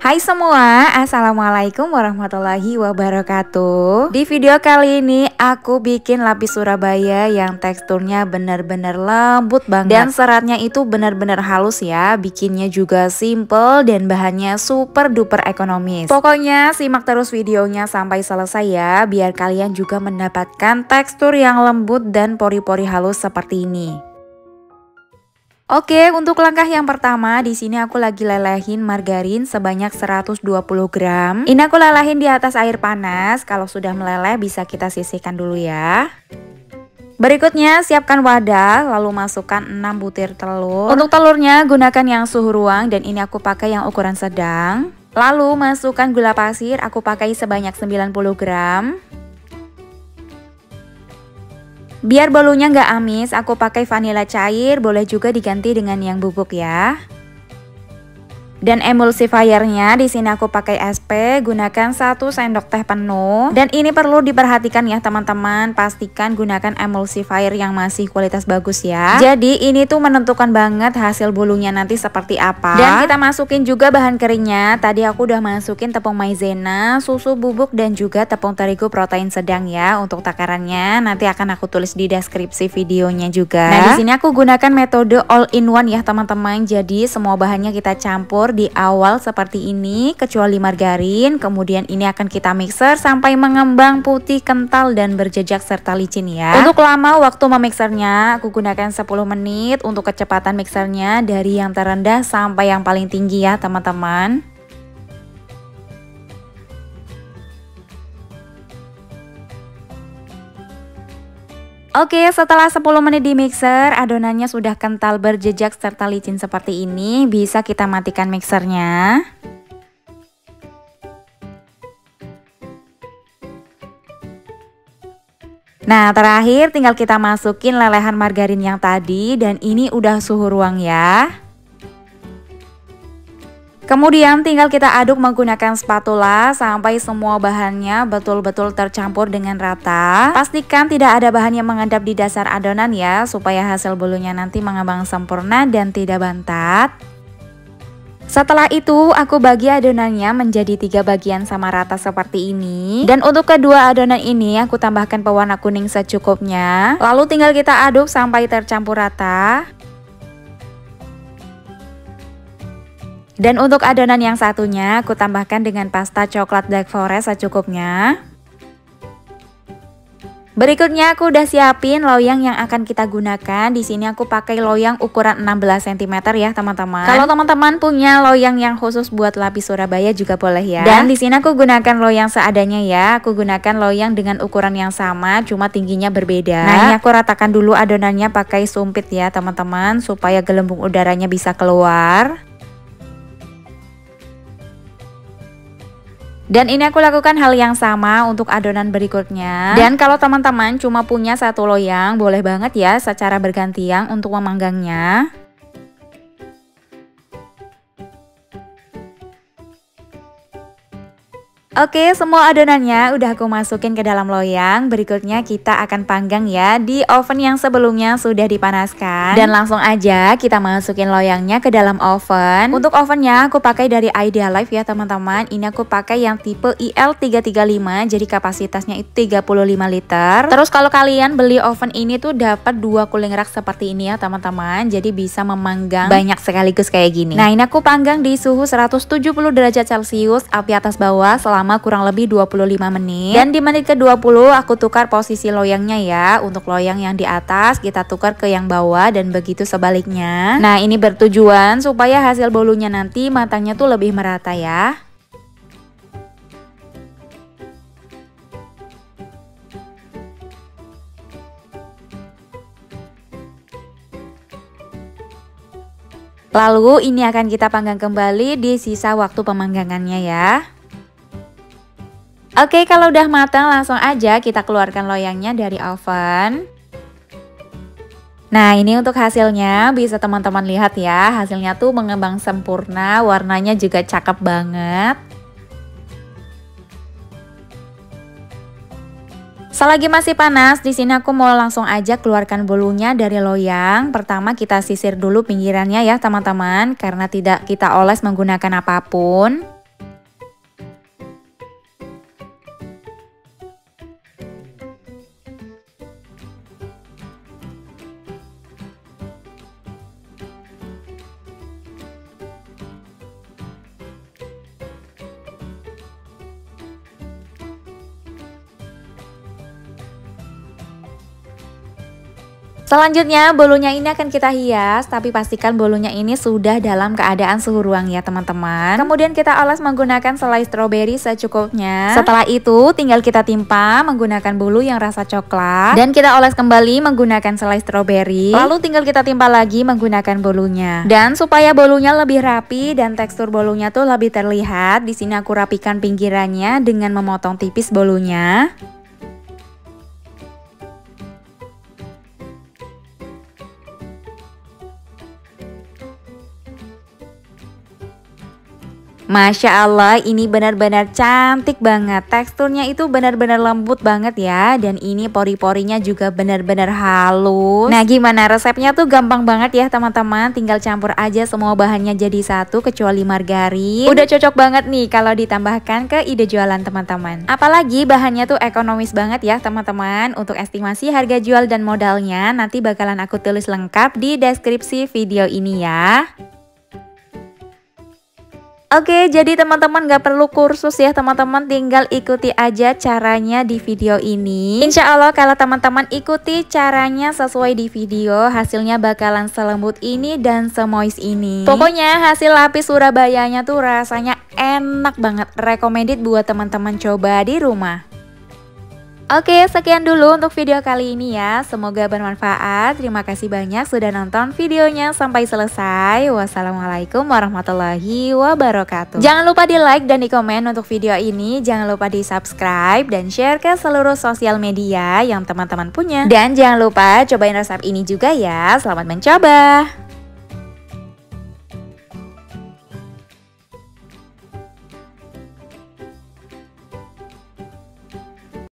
Hai semua, assalamualaikum warahmatullahi wabarakatuh. Di video kali ini aku bikin lapis Surabaya yang teksturnya benar-benar lembut banget dan seratnya itu benar-benar halus ya. Bikinnya juga simple dan bahannya super duper ekonomis. Pokoknya simak terus videonya sampai selesai ya, biar kalian juga mendapatkan tekstur yang lembut dan pori-pori halus seperti ini. Oke, untuk langkah yang pertama di sini aku lagi lelehin margarin sebanyak 120 gram. Ini aku lelehin di atas air panas. Kalau sudah meleleh bisa kita sisihkan dulu ya. Berikutnya siapkan wadah, lalu masukkan 6 butir telur. Untuk telurnya gunakan yang suhu ruang dan ini aku pakai yang ukuran sedang. Lalu masukkan gula pasir, aku pakai sebanyak 90 gram. Biar bolunya nggak amis, aku pakai vanila cair, boleh juga diganti dengan yang bubuk ya. Dan emulsifiernya di sini aku pakai SP, gunakan 1 sendok teh penuh. Dan ini perlu diperhatikan ya teman-teman, pastikan gunakan emulsifier yang masih kualitas bagus ya. Jadi ini tuh menentukan banget hasil bolunya nanti seperti apa. Dan kita masukin juga bahan keringnya. Tadi aku udah masukin tepung maizena, susu bubuk dan juga tepung terigu protein sedang ya. Untuk takarannya nanti akan aku tulis di deskripsi videonya juga. Nah di sini aku gunakan metode all in one ya teman-teman. Jadi semua bahannya kita campur di awal seperti ini kecuali margarin. Kemudian ini akan kita mixer sampai mengembang putih, kental dan berjejak serta licin ya. Untuk lama waktu memixernya aku gunakan 10 menit. Untuk kecepatan mixernya dari yang terendah sampai yang paling tinggi ya teman-teman. Oke, setelah 10 menit di mixer, adonannya sudah kental berjejak serta licin seperti ini. Bisa kita matikan mixernya. Nah, terakhir tinggal kita masukin lelehan margarin yang tadi dan ini udah suhu ruang ya. Kemudian tinggal kita aduk menggunakan spatula sampai semua bahannya betul-betul tercampur dengan rata. Pastikan tidak ada bahan yang mengendap di dasar adonan ya, supaya hasil bolunya nanti mengembang sempurna dan tidak bantat. Setelah itu aku bagi adonannya menjadi 3 bagian sama rata seperti ini. Dan untuk kedua adonan ini aku tambahkan pewarna kuning secukupnya. Lalu tinggal kita aduk sampai tercampur rata. Dan untuk adonan yang satunya aku tambahkan dengan pasta coklat dark forest secukupnya. Berikutnya aku udah siapin loyang yang akan kita gunakan. Di sini aku pakai loyang ukuran 16 cm ya teman-teman. Kalau teman-teman punya loyang yang khusus buat lapis Surabaya juga boleh ya. Dan di sini aku gunakan loyang seadanya ya. Aku gunakan loyang dengan ukuran yang sama, cuma tingginya berbeda. Nah ini aku ratakan dulu adonannya pakai sumpit ya teman-teman, supaya gelembung udaranya bisa keluar. Dan ini aku lakukan hal yang sama untuk adonan berikutnya. Dan kalau teman-teman cuma punya 1 loyang, boleh banget ya secara bergantian untuk memanggangnya. Oke, semua adonannya udah aku masukin ke dalam loyang. Berikutnya kita akan panggang ya di oven yang sebelumnya sudah dipanaskan. Dan langsung aja kita masukin loyangnya ke dalam oven. Untuk ovennya aku pakai dari Idealife ya teman-teman. Ini aku pakai yang tipe IL335, jadi kapasitasnya itu 35 liter. Terus kalau kalian beli oven ini tuh dapat 2 cooling rack seperti ini ya teman-teman. Jadi bisa memanggang banyak sekaligus kayak gini. Nah ini aku panggang di suhu 170 derajat Celcius, api atas bawah selama kurang lebih 25 menit. Dan di menit ke-20 aku tukar posisi loyangnya ya. Untuk loyang yang di atas kita tukar ke yang bawah dan begitu sebaliknya. Nah ini bertujuan supaya hasil bolunya nanti matangnya tuh lebih merata ya. Lalu ini akan kita panggang kembali di sisa waktu pemanggangannya ya. Oke, kalau udah matang langsung aja kita keluarkan loyangnya dari oven. Nah ini untuk hasilnya, bisa teman-teman lihat ya, hasilnya tuh mengembang sempurna, warnanya juga cakep banget. Selagi masih panas, di sini aku mau langsung aja keluarkan bolunya dari loyang. Pertama kita sisir dulu pinggirannya ya teman-teman, karena tidak kita oles menggunakan apapun. Selanjutnya bolunya ini akan kita hias, tapi pastikan bolunya ini sudah dalam keadaan suhu ruang ya teman-teman. Kemudian kita oles menggunakan selai stroberi secukupnya. Setelah itu tinggal kita timpa menggunakan bolu yang rasa coklat, dan kita oles kembali menggunakan selai stroberi. Lalu tinggal kita timpa lagi menggunakan bolunya. Dan supaya bolunya lebih rapi dan tekstur bolunya tuh lebih terlihat, di sini aku rapikan pinggirannya dengan memotong tipis bolunya. Masya Allah, ini benar-benar cantik banget. Teksturnya itu benar-benar lembut banget ya. Dan ini pori-porinya juga benar-benar halus. Nah gimana, resepnya tuh gampang banget ya teman-teman. Tinggal campur aja semua bahannya jadi satu kecuali margarin. Udah cocok banget nih kalau ditambahkan ke ide jualan teman-teman. Apalagi bahannya tuh ekonomis banget ya teman-teman. Untuk estimasi harga jual dan modalnya nanti bakalan aku tulis lengkap di deskripsi video ini ya. Oke, jadi teman-teman gak perlu kursus ya teman-teman, tinggal ikuti aja caranya di video ini. Insya Allah kalau teman-teman ikuti caranya sesuai di video, hasilnya bakalan selembut ini dan semoist ini. Pokoknya hasil lapis Surabayanya tuh rasanya enak banget, recommended buat teman-teman coba di rumah. Oke, sekian dulu untuk video kali ini ya. Semoga bermanfaat. Terima kasih banyak sudah nonton videonya sampai selesai. Wassalamualaikum warahmatullahi wabarakatuh. Jangan lupa di like dan di komen untuk video ini. Jangan lupa di subscribe dan share ke seluruh sosial media yang teman-teman punya. Dan jangan lupa cobain resep ini juga ya. Selamat mencoba.